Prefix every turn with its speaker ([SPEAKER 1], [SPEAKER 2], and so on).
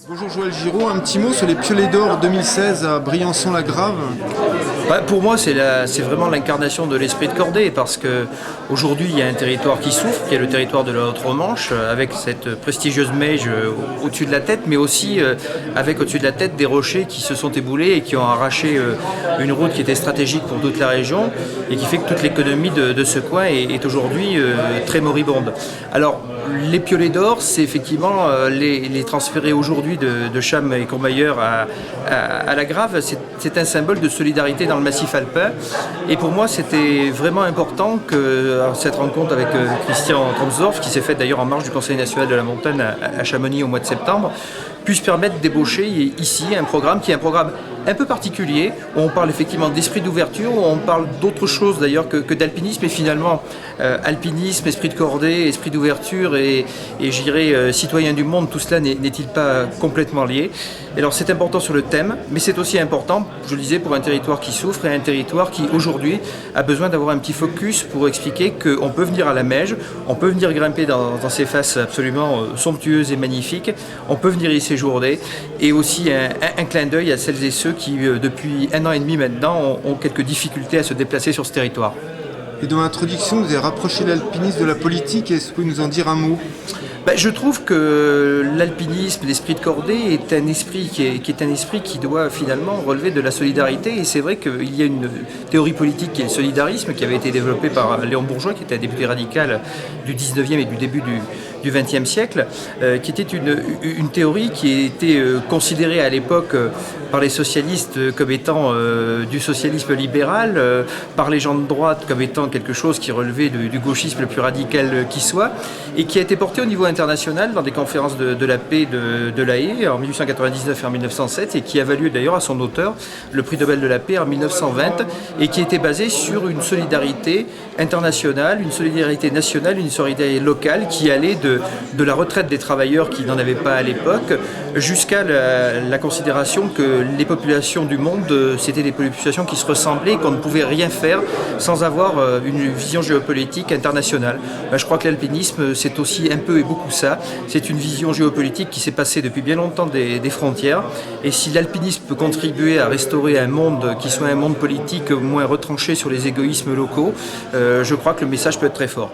[SPEAKER 1] Bonjour Joël Giraud, un petit mot sur les Piolets d'Or 2016 à Briançon-la-Grave.
[SPEAKER 2] Pour moi, c'est vraiment l'incarnation de l'esprit de cordée, parce qu'aujourd'hui, il y a un territoire qui souffre, qui est le territoire de la Haute-Romanche, avec cette prestigieuse Meije au-dessus de la tête, mais aussi avec au-dessus de la tête des rochers qui se sont éboulés et qui ont arraché une route qui était stratégique pour toute la région et qui fait que toute l'économie de ce coin est aujourd'hui très moribonde. Alors, les Piolets d'Or, c'est effectivement les transférer aujourd'hui de Cham et Courmayeur à la Grave, c'est un symbole de solidarité dans le massif alpin. Et pour moi, c'était vraiment important que cette rencontre avec Christian Tromsdorf, qui s'est faite d'ailleurs en marge du Conseil national de la montagne à Chamonix au mois de septembre, puisse permettre d'ébaucher ici un programme qui est un programme un peu particulier, où on parle effectivement d'esprit d'ouverture, où on parle d'autre chose d'ailleurs que d'alpinisme, et finalement alpinisme, esprit de cordée, esprit d'ouverture et je dirais citoyen du monde, tout cela n'est-il pas complètement lié? Et alors c'est important sur le thème, mais c'est aussi important, je le disais, pour un territoire qui souffre et un territoire qui aujourd'hui a besoin d'avoir un petit focus pour expliquer qu'on peut venir à la Meije, on peut venir grimper dans ces faces absolument somptueuses et magnifiques, on peut venir y séjourner, et aussi un clin d'œil à celles et ceux qui, depuis 1 an et demi maintenant, ont quelques difficultés à se déplacer sur ce territoire.
[SPEAKER 1] Et dans l'introduction, vous avez rapproché l'alpinisme de la politique. Est-ce que vous pouvez nous en dire un mot ?
[SPEAKER 2] Je trouve que l'alpinisme, l'esprit de cordée est un esprit qui est un esprit qui doit finalement relever de la solidarité, et c'est vrai qu'il y a une théorie politique qui est le solidarisme, qui avait été développée par Léon Bourgeois, qui était un député radical du 19e et du début du 20e siècle, qui était une théorie qui était considérée à l'époque par les socialistes comme étant du socialisme libéral, par les gens de droite comme étant quelque chose qui relevait du gauchisme le plus radical qui soit, et qui a été porté au niveau international dans des conférences de la paix de La Haye en 1899 et en 1907, et qui a valu d'ailleurs à son auteur le prix Nobel de la paix en 1920, et qui était basé sur une solidarité internationale, une solidarité nationale, une solidarité locale qui allait de la retraite des travailleurs qui n'en avaient pas à l'époque jusqu'à la considération que les populations du monde, c'était des populations qui se ressemblaient et qu'on ne pouvait rien faire sans avoir une vision géopolitique internationale. Je crois que l'alpinisme, c'est aussi un peu et beaucoup ça. C'est une vision géopolitique qui s'est passée depuis bien longtemps des frontières. Et si l'alpinisme peut contribuer à restaurer un monde qui soit un monde politique moins retranché sur les égoïsmes locaux, je crois que le message peut être très fort.